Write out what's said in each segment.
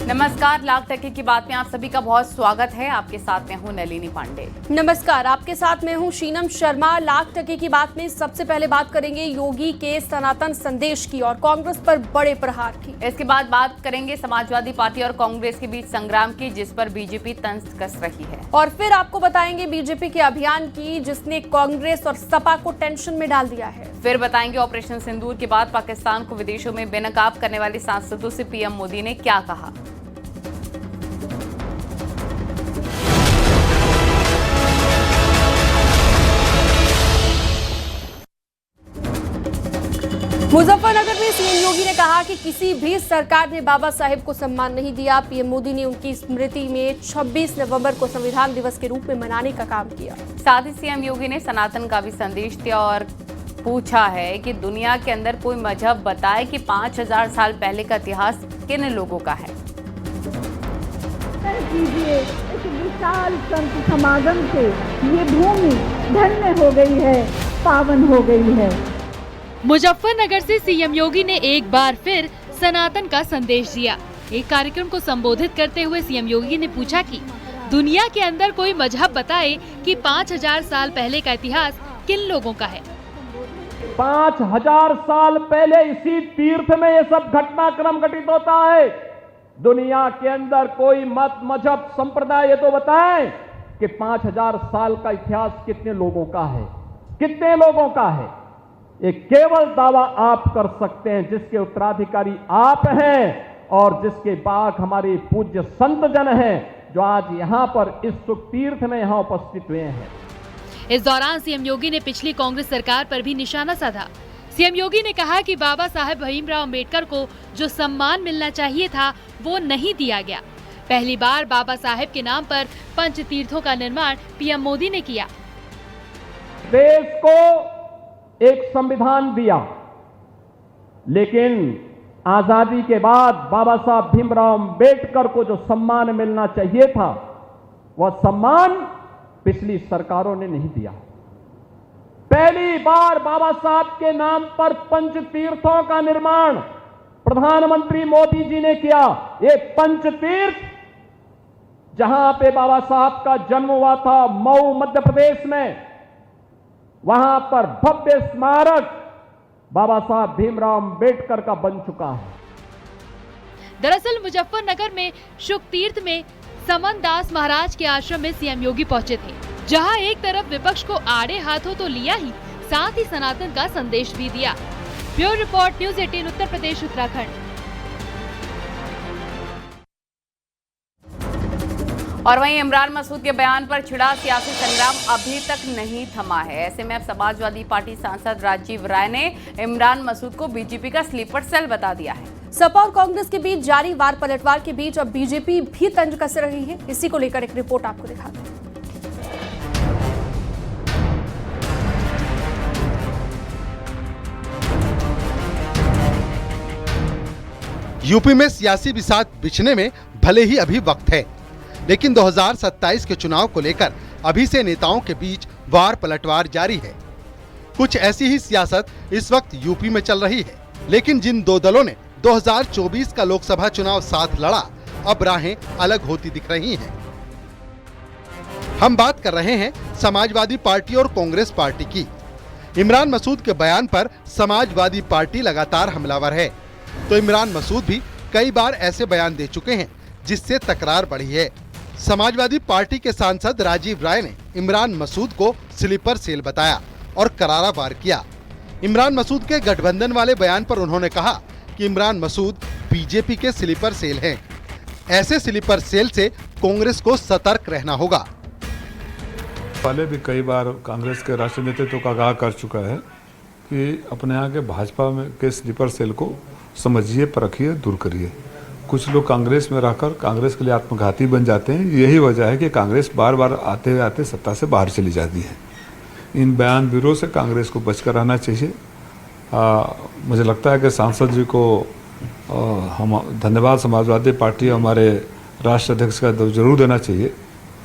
नमस्कार, लाख टके की बात में आप सभी का बहुत स्वागत है। आपके साथ में हूं नलिनी पांडे। नमस्कार, आपके साथ में हूं शीनम शर्मा। लाख टके की बात में सबसे पहले बात करेंगे योगी के सनातन संदेश की और कांग्रेस पर बड़े प्रहार की। इसके बाद बात करेंगे समाजवादी पार्टी और कांग्रेस के बीच संग्राम की, जिस पर बीजेपी तंज कस रही है। और फिर आपको बताएंगे बीजेपी के अभियान की, जिसने कांग्रेस और सपा को टेंशन में डाल दिया है। फिर बताएंगे ऑपरेशन सिंदूर के बाद पाकिस्तान को विदेशों में बेनकाब करने वाले सांसदों से पीएम मोदी ने क्या कहा। मुजफ्फरनगर में सीएम योगी ने कहा कि किसी भी सरकार ने बाबा साहेब को सम्मान नहीं दिया। पीएम मोदी ने उनकी स्मृति में 26 नवंबर को संविधान दिवस के रूप में मनाने का काम किया। साथ ही सीएम योगी ने सनातन का भी संदेश दिया और पूछा है कि दुनिया के अंदर कोई मजहब बताए कि 5000 साल पहले का इतिहास किन लोगों का है। कीजिए, इस विशाल संत समागम से ये भूमि धन्य हो गई है, पावन हो गई है। मुजफ्फरनगर से सीएम योगी ने एक बार फिर सनातन का संदेश दिया। एक कार्यक्रम को संबोधित करते हुए सीएम योगी ने पूछा कि दुनिया के अंदर कोई मजहब बताए कि 5000 साल पहले का इतिहास किन लोगों का है। 5000 साल पहले इसी तीर्थ में ये सब घटनाक्रम घटित होता है। दुनिया के अंदर कोई मत मजहब संप्रदाय ये तो बताएं कि 5000 साल का इतिहास कितने लोगों का है, कितने लोगों का है। ये केवल दावा आप कर सकते हैं जिसके उत्तराधिकारी आप हैं और जिसके बाग हमारे पूज्य संत जन हैं, जो आज यहाँ पर इस सुख तीर्थ में यहाँ उपस्थित हुए हैं। इस दौरान सीएम योगी ने पिछली कांग्रेस सरकार पर भी निशाना साधा। सीएम योगी ने कहा कि बाबा साहेब भीमराव अम्बेडकर को जो सम्मान मिलना चाहिए था वो नहीं दिया गया। पहली बार बाबा साहेब के नाम पर पंच तीर्थों का निर्माण पीएम मोदी ने किया। देश को एक संविधान दिया, लेकिन आजादी के बाद बाबा साहब भीमराव अम्बेडकर को जो सम्मान मिलना चाहिए था वह सम्मान पिछली सरकारों ने नहीं दिया। पहली बार बाबा साहब के नाम पर पंच तीर्थों का निर्माण प्रधानमंत्री मोदी जी ने किया। ये पंच तीर्थ जहां पे बाबा साहब का जन्म हुआ था, मऊ मध्य प्रदेश में, वहां पर भव्य स्मारक बाबा साहब भीमराव अम्बेडकर का बन चुका है। दरअसल मुजफ्फरनगर में शुक तीर्थ में समन दास महाराज के आश्रम में सीएम योगी पहुंचे थे, जहां एक तरफ विपक्ष को आड़े हाथों तो लिया ही, साथ ही सनातन का संदेश भी दिया। Bureau report, news 18 Uttar Pradesh Uttarakhand. और वहीं इमरान मसूद के बयान पर छिड़ा सियासी संग्राम अभी तक नहीं थमा है। ऐसे में अब समाजवादी पार्टी सांसद राजीव राय ने इमरान मसूद को बीजेपी का स्लीपर सेल बता दिया है। सपा और कांग्रेस के बीच जारी वार पलटवार के बीच अब बीजेपी भी तंज कस रही है। इसी को लेकर एक रिपोर्ट आपको दिखाते हैं। यूपी में सियासी बिसात बिछने में भले ही अभी वक्त है, लेकिन 2027 के चुनाव को लेकर अभी से नेताओं के बीच वार पलटवार जारी है। कुछ ऐसी ही सियासत इस वक्त यूपी में चल रही है, लेकिन जिन दो दलों ने 2024 का लोकसभा चुनाव साथ लड़ा, अब राहें अलग होती दिख रही हैं। हम बात कर रहे हैं समाजवादी पार्टी और कांग्रेस पार्टी की। इमरान मसूद के बयान पर समाजवादी पार्टी लगातार हमलावर है, तो इमरान मसूद भी कई बार ऐसे बयान दे चुके हैं जिससे तकरार बढ़ी है। समाजवादी पार्टी के सांसद राजीव राय ने इमरान मसूद को स्लीपर सेल बताया और करारा वार किया। इमरान मसूद के गठबंधन वाले बयान पर उन्होंने कहा कि इमरान मसूद बीजेपी के स्लीपर सेल हैं। ऐसे स्लीपर सेल से कांग्रेस को सतर्क रहना होगा। पहले भी कई बार कांग्रेस के राष्ट्रीय नेतृत्व का आगाह कर चुका है कि अपने यहाँ के भाजपा में के स्लीपर सेल को समझिए, परखिए, दूर करिए। कुछ लोग कांग्रेस में रहकर कांग्रेस के लिए आत्मघाती बन जाते हैं। यही वजह है कि कांग्रेस बार बार आते आते सत्ता से बाहर चली जाती है। इन बयान ब्यूरो से कांग्रेस को बचकर रहना चाहिए। मुझे लगता है कि सांसद जी को हम धन्यवाद समाजवादी पार्टी हमारे राष्ट्रीय अध्यक्ष का जरूर देना चाहिए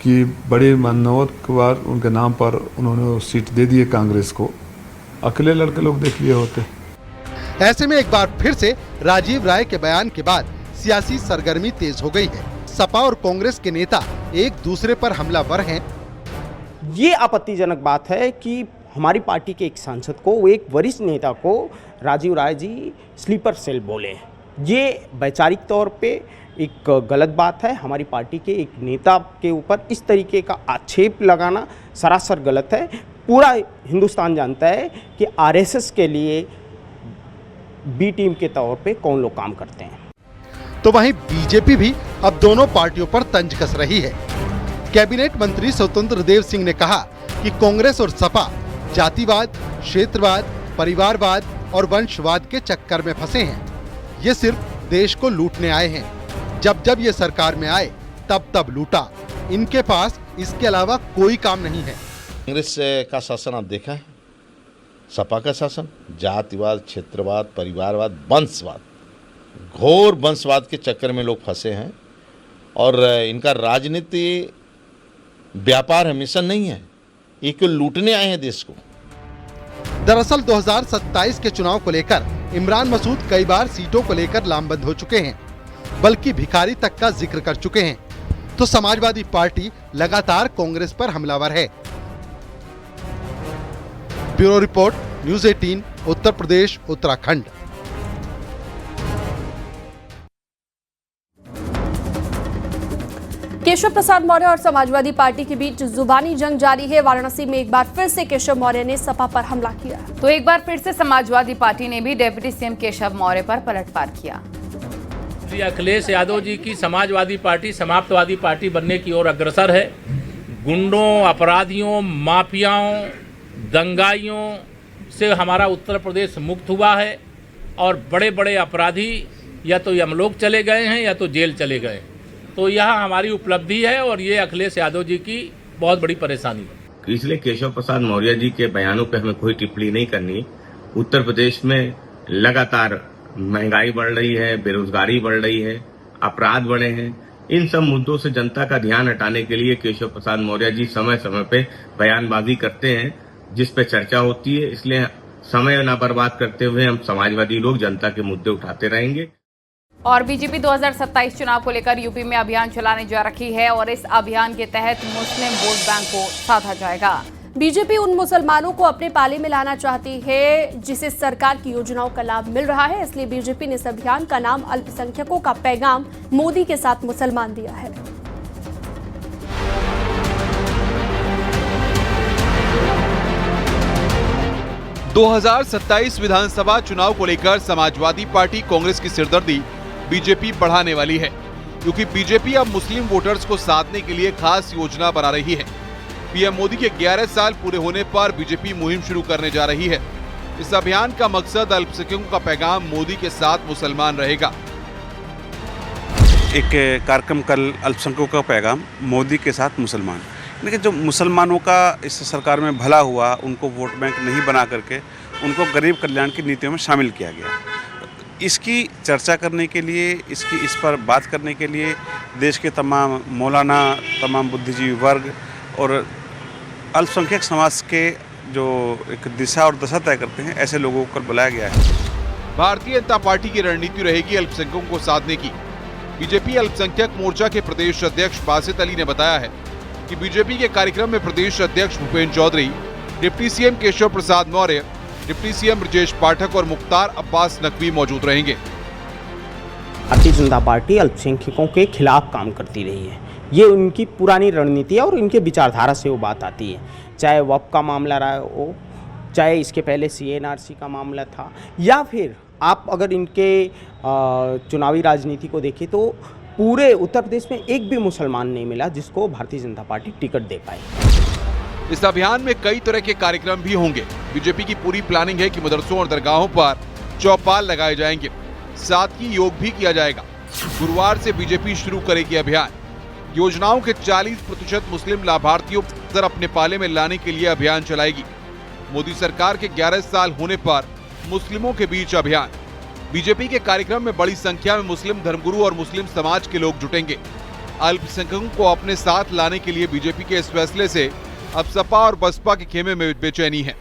कि बड़ी मनोवत के बाद उनके नाम पर उन्होंने सीट दे दी है कांग्रेस को। अकेले लड़के लोग देख लिए होते। ऐसे में एक बार फिर से राजीव राय के बयान के बाद सियासी सरगर्मी तेज हो गई है। सपा और कांग्रेस के नेता एक दूसरे पर हमलावर हैं। ये आपत्तिजनक बात है कि हमारी पार्टी के एक सांसद को, एक वरिष्ठ नेता को राजीव राय जी स्लीपर सेल बोले। ये वैचारिक तौर पे एक गलत बात है। हमारी पार्टी के एक नेता के ऊपर इस तरीके का आक्षेप लगाना सरासर गलत है। पूरा हिंदुस्तान जानता है कि आरएसएस के लिए बी टीम के तौर पे कौन लोग काम करते हैं। तो वहीं बीजेपी भी अब दोनों पार्टियों पर तंज कस रही है। कैबिनेट मंत्री स्वतंत्र देव सिंह ने कहा कि कांग्रेस और सपा जातिवाद, क्षेत्रवाद, परिवारवाद और वंशवाद के चक्कर में फंसे हैं। ये सिर्फ देश को लूटने आए हैं। जब जब ये सरकार में आए तब तब लूटा। इनके पास इसके अलावा कोई काम नहीं है। कांग्रेस का शासन आप देखा है, सपा का शासन जातिवाद, क्षेत्रवाद, परिवारवाद, वंशवाद, घोर वंशवाद के चक्कर में लोग फंसे हैं। और इनका राजनीति व्यापार है, मिशन नहीं है। ये क्यों लूटने आए हैं देश को। दरअसल 2027 के चुनाव को लेकर इमरान मसूद कई बार सीटों को लेकर लामबंद हो चुके हैं, बल्कि भिखारी तक का जिक्र कर चुके हैं। तो समाजवादी पार्टी लगातार कांग्रेस पर हमलावर है। Bureau report, news 18, Uttar Pradesh, Uttarakhand. Keshav Prasad Maurya और समाजवादी पार्टी के बीच जुबानी जंग जारी है। वाराणसी में एक बार फिर से केशव मौर्य ने सपा पर हमला किया। तो एक बार फिर से समाजवादी पार्टी ने भी डिप्टी सीएम केशव मौर्य पर पलटवार किया। श्री अखिलेश यादव जी की समाजवादी पार्टी समाप्तवादी पार्टी बनने की ओर अग्रसर है। गुंडों, अपराधियों, माफियाओं, दंगाइयों से हमारा उत्तर प्रदेश मुक्त हुआ है और बड़े बड़े अपराधी या तो यमलोक चले गए हैं या तो जेल चले गए। तो यह हमारी उपलब्धि है और ये अखिलेश यादव जी की बहुत बड़ी परेशानी है। इसलिए केशव प्रसाद मौर्य जी के बयानों पर हमें कोई टिप्पणी नहीं करनी। उत्तर प्रदेश में लगातार महंगाई बढ़ रही है, बेरोजगारी बढ़ रही है, अपराध बढ़े हैं। इन सब मुद्दों से जनता का ध्यान हटाने के लिए केशव प्रसाद मौर्य जी समय समय पे बयानबाजी करते हैं, जिस पे चर्चा होती है। इसलिए समय न बर्बाद करते हुए हम समाजवादी लोग जनता के मुद्दे उठाते रहेंगे। और बीजेपी 2027 चुनाव को लेकर यूपी में अभियान चलाने जा रही है और इस अभियान के तहत मुस्लिम वोट बैंक को साधा जाएगा। बीजेपी उन मुसलमानों को अपने पाले में लाना चाहती है जिसे सरकार की योजनाओं का लाभ मिल रहा है। इसलिए बीजेपी ने इस अभियान का नाम अल्पसंख्यकों का पैगाम मोदी के साथ मुसलमान दिया है। – 2027 विधानसभा चुनाव को लेकर समाजवादी पार्टी कांग्रेस की सिरदर्दी बीजेपी बढ़ाने वाली है, क्योंकि बीजेपी अब मुस्लिम वोटर्स को साधने के लिए खास योजना बना रही है। पीएम मोदी के 11 साल पूरे होने पर बीजेपी मुहिम शुरू करने जा रही है। इस अभियान का मकसद अल्पसंख्यकों का पैगाम मोदी के साथ मुसलमान रहेगा। एक कार्यक्रम कल अल्पसंख्यकों का पैगाम मोदी के साथ मुसलमान, लेकिन जो मुसलमानों का इस सरकार में भला हुआ, उनको वोट बैंक नहीं बना करके उनको गरीब कल्याण की नीतियों में शामिल किया गया। इसकी चर्चा करने के लिए, इस पर बात करने के लिए देश के तमाम मौलाना, तमाम बुद्धिजीवी वर्ग और अल्पसंख्यक समाज के जो एक दिशा और दशा तय करते हैं, ऐसे लोगों को बुलाया गया है। भारतीय जनता पार्टी की रणनीति रहेगी अल्पसंख्यकों को साधने की। बीजेपी अल्पसंख्यक मोर्चा के प्रदेश अध्यक्ष बासित अली ने बताया है कि बीजेपी के कार्यक्रम में प्रदेश अध्यक्ष Bhupendra Chaudhary, deputy CM Keshav Prasad Maurya, deputy CM Brajesh Pathak और मुख्तार अब्बास नकवी मौजूद रहेंगे। भारतीय जनता पार्टी अल्पसंख्यकों के खिलाफ काम करती रही है। ये उनकी पुरानी रणनीति है और इनके विचारधारा से वो बात आती है। चाहे वक्फ का मामला रहा हो, चाहे इसके पहले CNRC का मामला था, या फिर आप अगर इनके चुनावी राजनीति को देखें तो पूरे उत्तर प्रदेश में एक भी मुसलमान नहीं मिला जिसको भारतीय जनता पार्टी टिकट दे पाए। इस अभियान में कई तरह के कार्यक्रम भी होंगे। बीजेपी की पूरी प्लानिंग है कि मदरसों और दरगाहों पर चौपाल लगाए जाएंगे, साथ ही योग भी किया जाएगा। गुरुवार से बीजेपी शुरू करेगी अभियान। योजनाओं के 40% मुस्लिम लाभार्थियों को अपने पाले में लाने के लिए अभियान चलाएगी। मोदी सरकार के 11 साल होने पर मुस्लिमों के बीच अभियान। बीजेपी के कार्यक्रम में बड़ी संख्या में मुस्लिम धर्मगुरु और मुस्लिम समाज के लोग जुटेंगे। अल्पसंख्यकों को अपने साथ लाने के लिए बीजेपी के इस फैसले से अब सपा और बसपा के खेमे में बेचैनी है,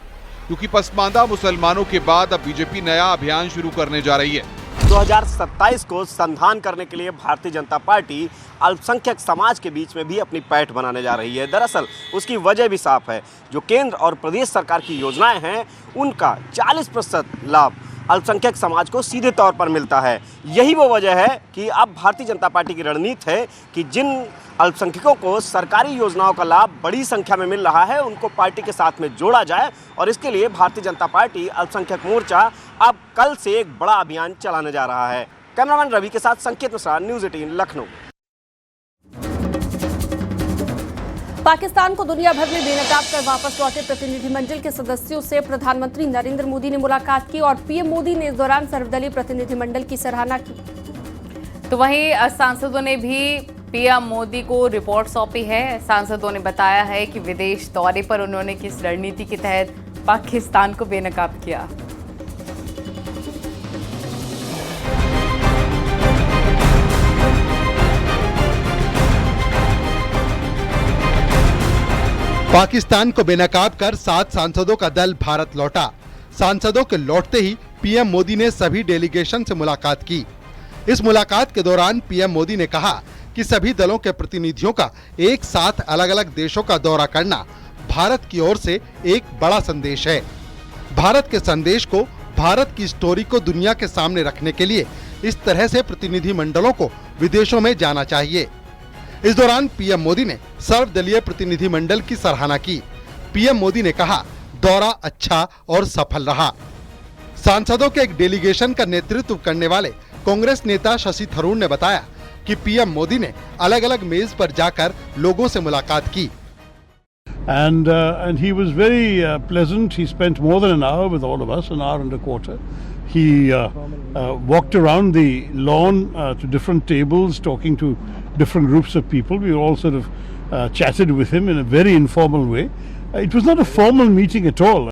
क्योंकि पसमानदा मुसलमानों के बाद अब बीजेपी नया अभियान शुरू करने जा रही है। 2027 को संधान करने के लिए भारतीय जनता पार्टी अल्पसंख्यक समाज के बीच में भी अपनी पैठ बनाने जा रही है। दरअसल उसकी वजह भी साफ है, जो केंद्र और प्रदेश सरकार की योजनाएं हैं उनका 40% लाभ अल्पसंख्यक समाज को सीधे तौर पर मिलता है। यही वो वजह है कि अब भारतीय जनता पार्टी की रणनीति है कि जिन अल्पसंख्यकों को सरकारी योजनाओं का लाभ बड़ी संख्या में मिल रहा है उनको पार्टी के साथ में जोड़ा जाए, और इसके लिए भारतीय जनता पार्टी अल्पसंख्यक मोर्चा अब कल से एक बड़ा अभियान चलाने जा रहा है। कैमरामैन रवि के साथ संकेत मिश्रा, न्यूज़ 18 लखनऊ। पाकिस्तान को दुनिया भर में बेनकाब कर वापस लौटे प्रतिनिधिमंडल के सदस्यों से प्रधानमंत्री नरेंद्र मोदी ने मुलाकात की और पीएम मोदी ने इस दौरान सर्वदलीय प्रतिनिधिमंडल की सराहना की। तो वहीं सांसदों ने भी पीएम मोदी को रिपोर्ट सौंपी है। सांसदों ने बताया है कि विदेश दौरे पर उन्होंने किस रणनीति के तहत पाकिस्तान को बेनकाब किया। पाकिस्तान को बेनकाब कर 7 सांसदों का दल भारत लौटा। सांसदों के लौटते ही पीएम मोदी ने सभी डेलीगेशन से मुलाकात की। इस मुलाकात के दौरान पीएम मोदी ने कहा कि सभी दलों के प्रतिनिधियों का एक साथ अलग अलग देशों का दौरा करना भारत की ओर से एक बड़ा संदेश है। भारत के संदेश को, भारत की स्टोरी को दुनिया के सामने रखने के लिए इस तरह से प्रतिनिधिमंडलों को विदेशों में जाना चाहिए। इस दौरान पीएम मोदी ने सर्वदलीय प्रतिनिधिमंडल की सराहना की। पीएम मोदी ने कहा, दौरा अच्छा और सफल रहा। सांसदों के एक डेलीगेशन का नेतृत्व करने वाले कांग्रेस नेता शशि थरूर ने बताया कि पीएम मोदी ने अलग अलग मेज पर जाकर लोगों से मुलाकात की। And he was very pleasant. He spent more than an hour with all of us, an hour and a quarter. He walked around the lawn to different tables, talking to different groups of people. We all sort of chatted with him in a very informal way. It was not a formal meeting at all.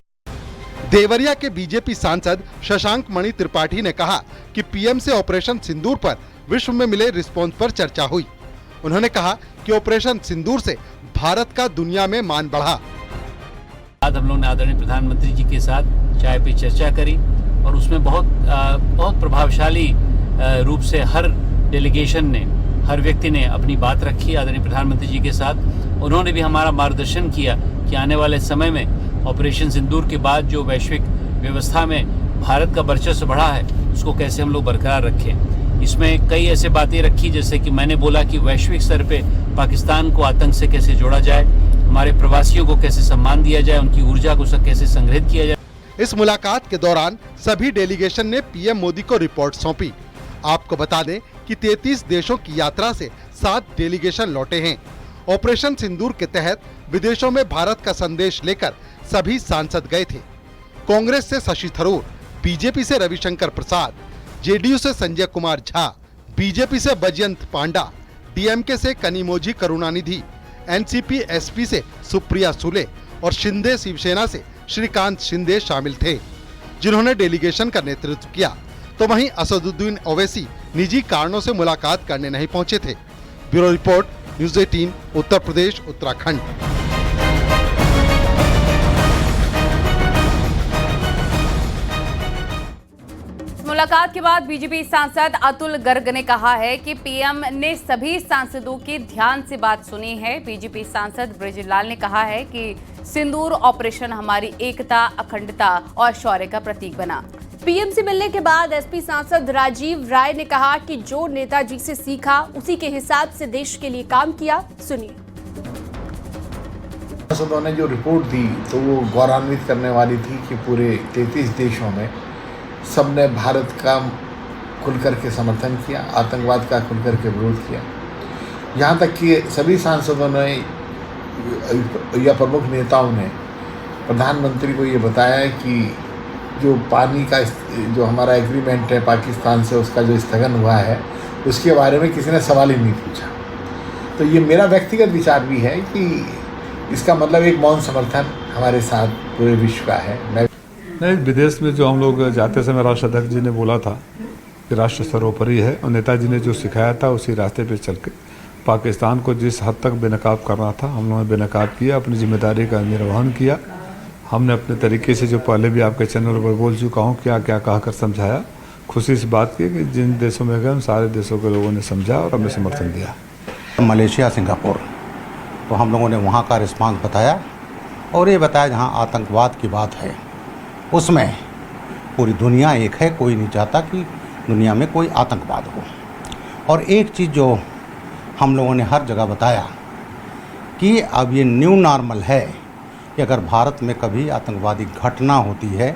Deoria के BJP सांसद शशांक मणि त्रिपाठी ने कहा कि PM से operation सिंदूर पर विश्व में मिले रिस्पॉन्स पर चर्चा हुई। उन्होंने कहा कि ऑपरेशन सिंदूर से भारत का दुनिया में मान बढ़ा। आज हम लोग ने आदरणीय प्रधानमंत्री जी के साथ चाय पे चर्चा करी और उसमें बहुत प्रभावशाली रूप से हर डेलीगेशन ने, हर व्यक्ति ने अपनी बात रखी आदरणीय प्रधानमंत्री जी के साथ। उन्होंने भी हमारा मार्गदर्शन किया कि आने वाले समय में ऑपरेशन सिंदूर के बाद जो वैश्विक व्यवस्था में भारत का वर्चस्व बढ़ा है उसको कैसे हम लोग बरकरार रखें। इसमें कई ऐसे बातें रखी, जैसे कि मैंने बोला कि वैश्विक स्तर पे पाकिस्तान को आतंक से कैसे जोड़ा जाए, हमारे प्रवासियों को कैसे सम्मान दिया जाए, उनकी ऊर्जा को कैसे संग्रहित किया जाए। इस मुलाकात के दौरान सभी डेलीगेशन ने पीएम मोदी को रिपोर्ट सौंपी। आपको बता दें कि 33 देशों की यात्रा से 7 डेलीगेशन लौटे हैं। ऑपरेशन सिंदूर के तहत विदेशों में भारत का संदेश लेकर सभी सांसद गए थे। कांग्रेस से शशि थरूर, बीजेपी से रविशंकर प्रसाद, जेडीयू से संजय कुमार झा, बीजेपी से बजयंत पांडा, डीएमके से कनिमोझी करुणानिधि, एनसीपी एसपी से सुप्रिया सुले और शिंदे शिवसेना से श्रीकांत शिंदे शामिल थे, जिन्होंने डेलीगेशन का नेतृत्व किया। तो वहीं असदुद्दीन ओवैसी निजी कारणों से मुलाकात करने नहीं पहुंचे थे। Bureau report, news 18, Uttar Pradesh, Uttarakhand. मुलाकात के बाद बीजेपी सांसद अतुल गर्ग ने कहा है कि पीएम ने सभी सांसदों की ध्यान से बात सुनी है। बीजेपी सांसद ब्रजलाल ने कहा है कि सिंदूर ऑपरेशन हमारी एकता, अखंडता और शौर्य का प्रतीक बना। पीएम से मिलने के बाद एसपी सांसद राजीव राय ने कहा कि जो नेताजी से सीखा उसी के हिसाब से देश के लिए काम किया। सुनिए। सांसदों ने जो रिपोर्ट दी तो वो गौरवान्वित करने वाली थी कि पूरे 33 देशों में सबने भारत का खुल कर के समर्थन किया, आतंकवाद का खुल कर के विरोध किया। यहाँ तक कि सभी सांसदों ने या प्रमुख नेताओं ने प्रधानमंत्री को ये बताया कि जो पानी का जो हमारा एग्रीमेंट है पाकिस्तान से, उसका जो स्थगन हुआ है उसके बारे में किसी ने सवाल ही नहीं पूछा। तो ये मेरा व्यक्तिगत विचार भी है कि इसका मतलब एक मौन समर्थन हमारे साथ पूरे विश्व का है। नहीं, विदेश में जो हम लोग जाते समय राष्ट्राध्यक्ष जी ने बोला था कि राष्ट्र सर्वोपरि है, और नेताजी ने जो सिखाया था उसी रास्ते पे चल के पाकिस्तान को जिस हद तक बेनकाब करना था हम लोगों ने बेनकाब किया, अपनी जिम्मेदारी का निर्वहन किया। हमने अपने तरीके से, जो पहले भी आपके चैनल पर बोल चुका हूँ, क्या क्या कहा कर समझाया, खुशी इस बात की कि जिन देशों में गए उन सारे देशों के लोगों ने समझा और हमें समर्थन दिया। मलेशिया, सिंगापुर, तो हम लोगों ने वहाँ का रिस्पांस बताया और ये बताया जहाँ आतंकवाद की बात है उसमें पूरी दुनिया एक है, कोई नहीं चाहता कि दुनिया में कोई आतंकवाद हो। और एक चीज़ जो हम लोगों ने हर जगह बताया कि अब ये न्यू नॉर्मल है कि अगर भारत में कभी आतंकवादी घटना होती है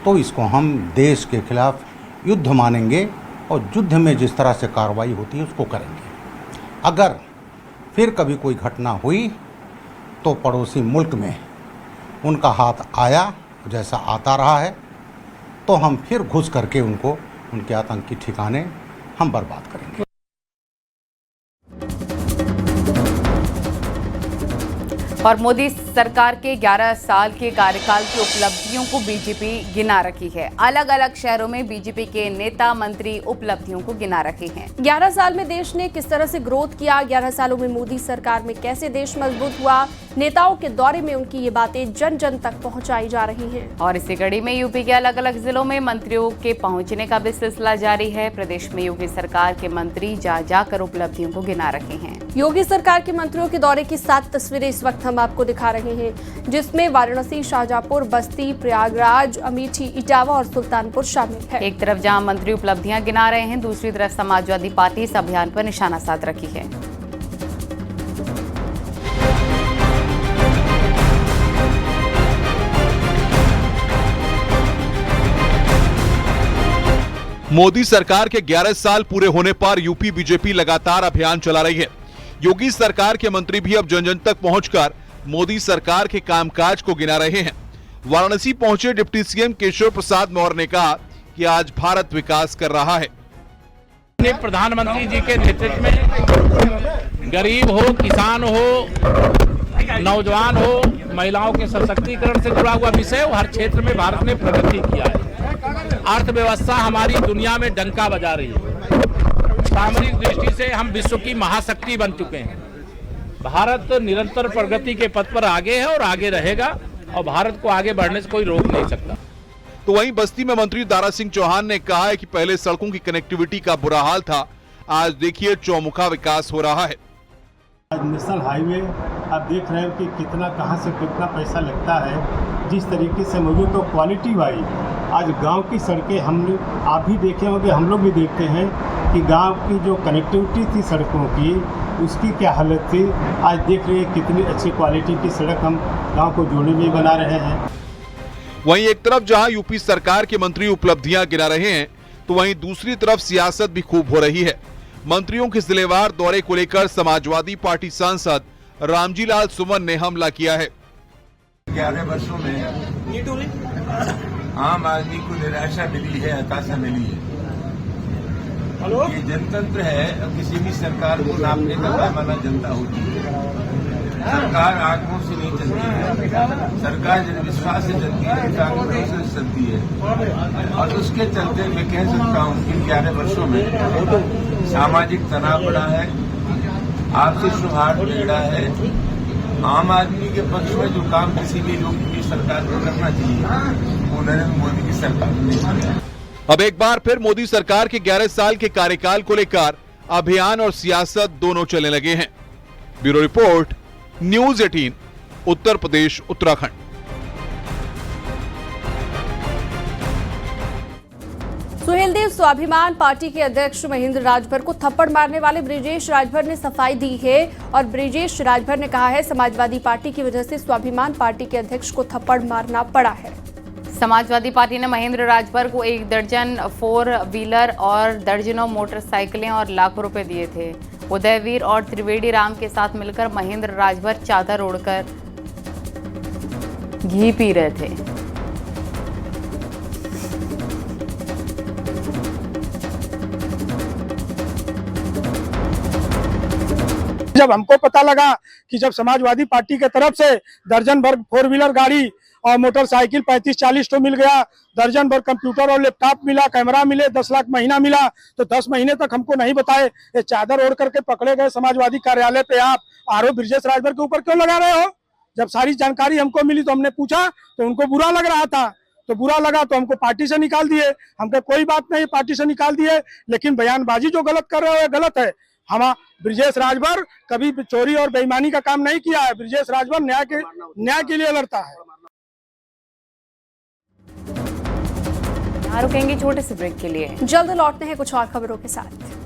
तो इसको हम देश के खिलाफ युद्ध मानेंगे और युद्ध में जिस तरह से कार्रवाई होती है उसको करेंगे। अगर फिर कभी कोई घटना हुई तो पड़ोसी मुल्क में उनका हाथ आया जैसा आता रहा है तो हम फिर घुस करके उनको उनके आतंकी ठिकाने हम बर्बाद करेंगे। और मोदी सरकार के 11 साल के कार्यकाल की उपलब्धियों को बीजेपी गिना रही है। अलग अलग शहरों में बीजेपी के नेता मंत्री उपलब्धियों को गिना रहे हैं। 11 साल में देश ने किस तरह से ग्रोथ किया, 11 सालों में मोदी सरकार में कैसे देश मजबूत हुआ, नेताओं के दौरे में उनकी ये बातें जन जन तक पहुंचाई जा रही हैं। और इसी कड़ी में यूपी के अलग अलग जिलों में मंत्रियों के पहुंचने का भी सिलसिला जारी है। प्रदेश में योगी सरकार के मंत्री जा जाकर उपलब्धियों को गिना रहे हैं। योगी सरकार के मंत्रियों के दौरे की 7 तस्वीरें इस वक्त हम आपको दिखा रहे हैं, जिसमें वाराणसी, शाहजहांपुर, बस्ती, प्रयागराज, अमेठी, इटावा और सुल्तानपुर शामिल है। एक तरफ जहां मंत्री उपलब्धियां गिना रहे हैं, दूसरी तरफ समाजवादी पार्टी इस अभियान पर निशाना साध रखी है। मोदी सरकार के 11 साल पूरे होने पर यूपी बीजेपी लगातार अभियान चला रही है। योगी सरकार के मंत्री भी अब जन जन तक पहुंचकर मोदी सरकार के कामकाज को गिना रहे हैं। वाराणसी पहुंचे डिप्टी सीएम केशव प्रसाद मौर्य ने कहा कि आज भारत विकास कर रहा है। प्रधानमंत्री जी के नेतृत्व में गरीब हो, किसान हो, नौजवान हो, महिलाओं के सशक्तिकरण से जुड़ा हुआ विषय हो, हर क्षेत्र में भारत ने प्रगति किया है। अर्थव्यवस्था हमारी दुनिया में डंका बजा रही है। सामरिक दृष्टि से हम विश्व की महाशक्ति बन चुके हैं। भारत निरंतर प्रगति के पथ पर आगे है और आगे रहेगा और भारत को आगे बढ़ने से कोई रोक नहीं सकता। तो वहीं बस्ती में मंत्री दारा सिंह चौहान ने कहा है कि पहले सड़कों की कनेक्टिविटी का बुरा हाल था, आज देखिए चौमुखा विकास हो रहा है। आज नेशनल हाईवे आप देख रहे हो कि कितना कहां से कितना पैसा लगता है, जिस तरीके से मौजूद तो क्वालिटी वाइज आज गांव की सड़कें आप भी देखे होंगे, हम लोग भी देखते हैं कि गांव की जो कनेक्टिविटी थी सड़कों की उसकी क्या हालत थी। आज देख रहे हैं कितनी अच्छी क्वालिटी की सड़क हम गांव को जोड़ने में बना रहे हैं। वहीं एक तरफ जहां यूपी सरकार के मंत्री उपलब्धियां गिना रहे हैं तो वहीं दूसरी तरफ सियासत भी खूब हो रही है। मंत्रियों के जिलेवार दौरे को लेकर समाजवादी पार्टी सांसद रामजी लाल सुमन ने हमला किया है। 11 वर्षों में आम आदमी को निराशा मिली है, हताशा मिली है। ये जनतंत्र है, किसी भी सरकार को नापने का पैमाना जनता होती है। सरकार आंकड़ों से नहीं चलती है, सरकार जनविश्वास से चलती है, कानूनों से चलती है। और उसके चलते मैं कह सकता हूँ कि 11 वर्षों में सामाजिक तनाव बढ़ा है, आपसी सौहार्द बिगड़ा है। आम आदमी के पक्ष में जो काम किसी भी लोग की सरकार को करना चाहिए वो नरेंद्र मोदी की सरकार ने किया। अब एक बार फिर मोदी सरकार के 11 साल के कार्यकाल को लेकर अभियान और सियासत दोनों चलने लगे हैं। Bureau report, news 18, Uttar Pradesh, Uttarakhand. Suheldev स्वाभिमान पार्टी के अध्यक्ष महेंद्र राजभर को थप्पड़ मारने वाले ब्रिजेश राजभर ने सफाई दी है और ब्रिजेश राजभर ने कहा है समाजवादी पार्टी की वजह से स्वाभिमान पार्टी के अध्यक्ष को थप्पड़ मारना पड़ा है। समाजवादी पार्टी ने महेंद्र राजभर को 1 दर्जन 4 व्हीलर और दर्जनों मोटरसाइकिलें और लाखों रुपए दिए थे। उदयवीर और त्रिवेणी राम के साथ मिलकर महेंद्र राजभर चादर ओढ़कर घी पी रहे थे। जब हमको पता लगा कि जब समाजवादी पार्टी के तरफ से दर्जन भर 4 व्हीलर गाड़ी और मोटरसाइकिल 35-40 तो मिल गया, दर्जन भर कंप्यूटर और लैपटॉप मिला, कैमरा मिले, 10 लाख महीना मिला, तो 10 महीने तक हमको नहीं बताए ये चादर ओढ़ करके पकड़े गए समाजवादी कार्यालय पे आप आरोप ब्रिजेश राजभर के ऊपर क्यों लगा रहे हो? जब सारी जानकारी हमको मिली तो हमने पूछा तो उनको बुरा लग रहा था। तो बुरा लगा तो हमको पार्टी से निकाल दिए। हमको कोई बात नहीं, पार्टी से निकाल दिए, लेकिन बयानबाजी जो गलत कर रहे हो गलत है। हम ब्रिजेश राजभर कभी चोरी और बेईमानी का काम नहीं किया है। ब्रिजेश राजभर न्याय के लिए लड़ता है। रुकेंगे छोटे से ब्रेक के लिए, जल्द लौटते हैं कुछ और खबरों के साथ।